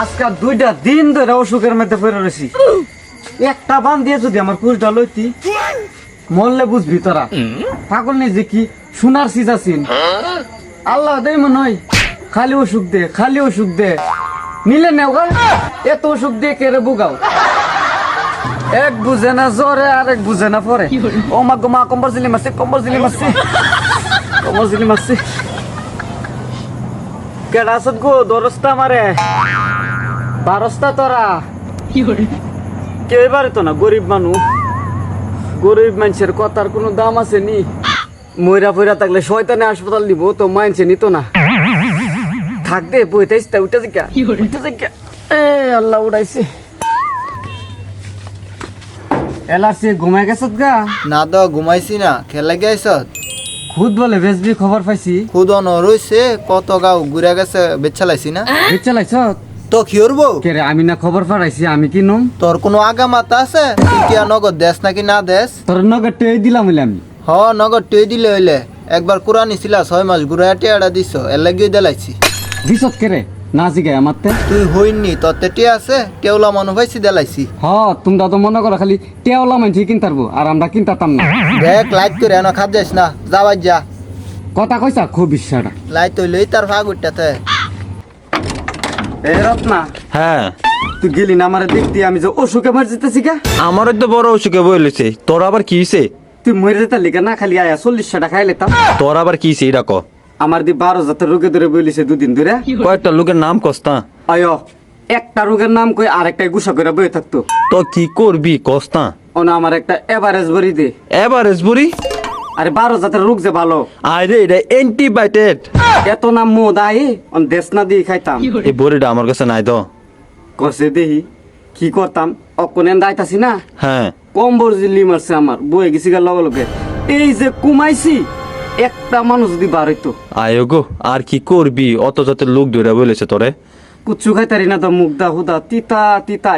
আজকাল 2টা দিন ধরে অসুখের মধ্যে পড়ে রয়েছি। একটা বান দিয়ে যদি আমার কুশটা লইতি মরলে বুঝবি তোরা। পাগল নেই যে কি সোনার সিজ আছিন। আল্লাহ দেয় মনে হয় খালি অসুখ দে, খালি অসুখ দে। নিলে নেও গা, এত অসুখ দিয়ে কেড়ে বুগাও। এক বুঝে না জ্বরে আর এক বুঝে না পরে। ও মা গো মা, কম্বর জিলি মারছি, কম্বর জিলি মারছি, কম্বর জিলি মারছি। কেডা আসত গো দরস্তা মারে বারস্তা তোরা কেউ এবারে তো না। গরিব মানুষ, গরিব মানুষের কথার কোনো দাম আছে নি? ময়রা ফয়রা থাকলে শয়তানে হাসপাতাল দিব, তো মানছে নিত না। থাক দে বইতে উঠে জিজ্ঞা, উঠে জিজ্ঞা। এ আল্লাহ উড়াইছে। এলাসি ঘুমাই গেছত গা? না তো ঘুমাইছি না, খেলে গেছ? খুদ বলে বেসবি খবর পাইছি। খুদ রইছে কত গাও ঘুরে গেছে, বেচালাইছি না। চালাইছ তো কি করবো? কে রে? আমি না খবর পাঠাইছি, আমি কি নম? তোর কোনো আগা মাথা আছে? তুই কি আর নগদ দেশ নাকি না দেশ? তোর নগদ টেই দিলাম হইলে আমি। হ নগদ টুই দিলে হইলে। একবার কোরআন ছিলা 6 মাস ঘুরে টেয়াটা দিছ, এর লাগিয়ে দেলাইছি। দিছত কে রে? না জিগাই আমারতে। তুই হইনি তোর তে টিয়া আছে, টেউলা মনে পাইছি দেলাইছি। হ তোমরা তো মনে করো খালি টেওলা মানছি কিনতারবো, আর আমরা কিনতাম না। দেখ লাইট করে এনে খাত যাইস না, যাবাই যা। কথা কইছা খুব বিশ্বাসটা। লাইট হইলেই তার ভাগ উঠতে। এ রত্না, হ্যাঁ তুই গেলি না আমারে দেখতি আমি যে অসুখে মরে যেতেছি গা? আমারও তো বড় অসুখে বলেছে। তোর আবার কি হইছে? তুই মরে যেতে লিখা না খালি আয়া 40 টাকা খাই লেতাম। তোর আবার কি হইছে এটা ক। আমার দি 12 জাতের রোগে ধরে বলিছে 2 দিন ধরে। কয়েকটা লোকের নাম কস্তা। আয় একটা রোগের নাম কই আরেকটাই গুছা করে বয়ে থাকতো। তো কি করবি কস্তা? ওনা আমার একটা এভারেজ বড়ি দে। এভারেজ বুড়ি? আরে 12 জাতের রোগ যে ভালো। আরে এটা অ্যান্টিবায়োটিক। এত নাম মোদ আই অন দেশ না দিয়ে খাইতাম। এই বড়িটা আমার কাছে নাই তো। কষে দেহি কি করতাম, অকনেন দাইতাছি না। হ্যাঁ কম্বর জিল্লি মারছে আমার, বয়ে গেছি গা লগে লগে। এই যে কুমাইছি, একটা মানুষ যদি বার হইতো। আয় গো, আর কি করবি? অত জাতের লোক ধরে বলেছে তোরে। কুচ্ছু খাইতারি না তো, মুগদা হুদা তিতা তিতা।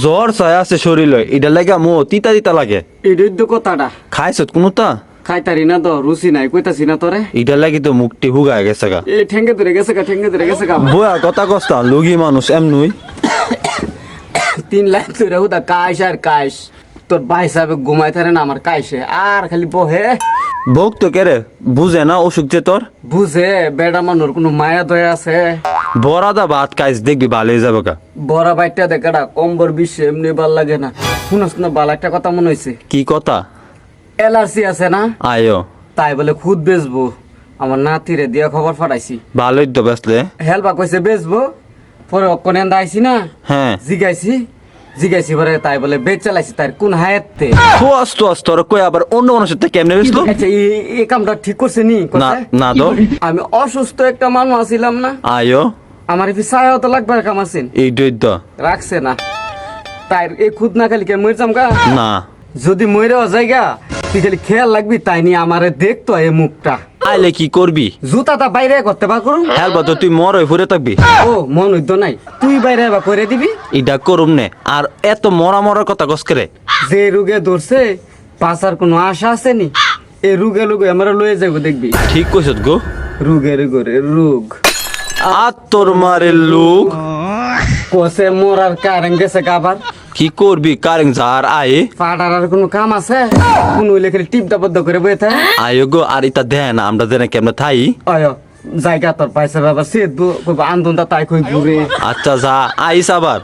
জ্বর ছায় আছে শরীরে, এটা লাগা মো তিতা তিতা লাগে। এটাই তো কথাটা। খাইছত কোনটা? খাইতারি না তো, রুচি নাই, কইতাছি না তোরে। এটা লাগি তো মুখটি হুগায় গেছে গা। এই ঠেঙ্গে ধরে গেছে গা, ঠেঙ্গে ধরে গেছে গা। বয়া কথা কস্তা, লুগি মানুষ এমনুই। 3 লাইন ধরে হুদা কাইস আর কাইস। তোর ভাই সাহেব ঘুমাই থারে না আমার কাইসে, আর খালি বহে। ভোগ তো কেরে বুঝে না অসুখ যে তোর। বুঝে বেড়া মানুষ কোনো মায়া দয়া আছে? বরাদা ভাত খাইস দেখবি ভালো হয়ে যাবে গা। বড় বাইটা দেখাটা কম্বর বিশ্বে এমনি ভাল লাগে না। শুনস না, বাল একটা কথা মনে হয়েছে। কি কথা? এলআরসি আছে না, আয়ো তাই বলে খুদ বেচবো। আমার নাতিরে দিয়া খবর পাঠাইছি। ভালোই তো বেসলে। হেলবা কইছে বেচবো। পরে অকনেন দাইছি না, হ্যাঁ জিগাইছি পরে তাই বলে বেচ চালাইছি। তার কোন হায়াতে তো তোর কই আবার অন্য মানুষের থেকে কেমনে বেসলো? আচ্ছা এই কামটা ঠিক করছে নি? না না তো। আমি অসুস্থ একটা মানুষ আছিলাম না, আয়ো আমার একটু ছায়াও তো লাগবে কাম আছেন, এই তো রাখছে না। তাই এই খুদ না খালি কে মরে যাম গা। না যদি মরেও যাইগা তুই খালি খেয়াল লাগবি, তাই নিয়ে আমারে দেখতো এই মুখটা। আইলে কি করবি? জুতাটা বাইরে করতে পার করুম। হেলবা তো তুই মর হয়ে ফুরে থাকবি। ও মন হইতো নাই, তুই বাইরে বা করে দিবি। এটা করুম নে। আর এত মরা মরার কথা কস করে। যে রোগে ধরছে পাঁচার কোনো আশা আছে নি? এই রোগে লুগে আমরা লয়ে যাবো দেখবি। ঠিক কইছত গো। রোগের ঘরে রোগ আর তোর মারের লোক কষে মরার কারেন গেছে কাবার। কি করবি? কারেং যার আয়ে পাটার আর কোনো কাম আছে? কোন হইলে খালি টিপটা বদ্ধ করে বয়ে থাকে। আয়ো গো, আর ইতা দেন আমরা যেন কেমনে থাই। আয় জায়গা তোর পাইছে বাবা, সে আন্দোলনটা তাই কই ঘুরে। আচ্ছা যা আইস আবার।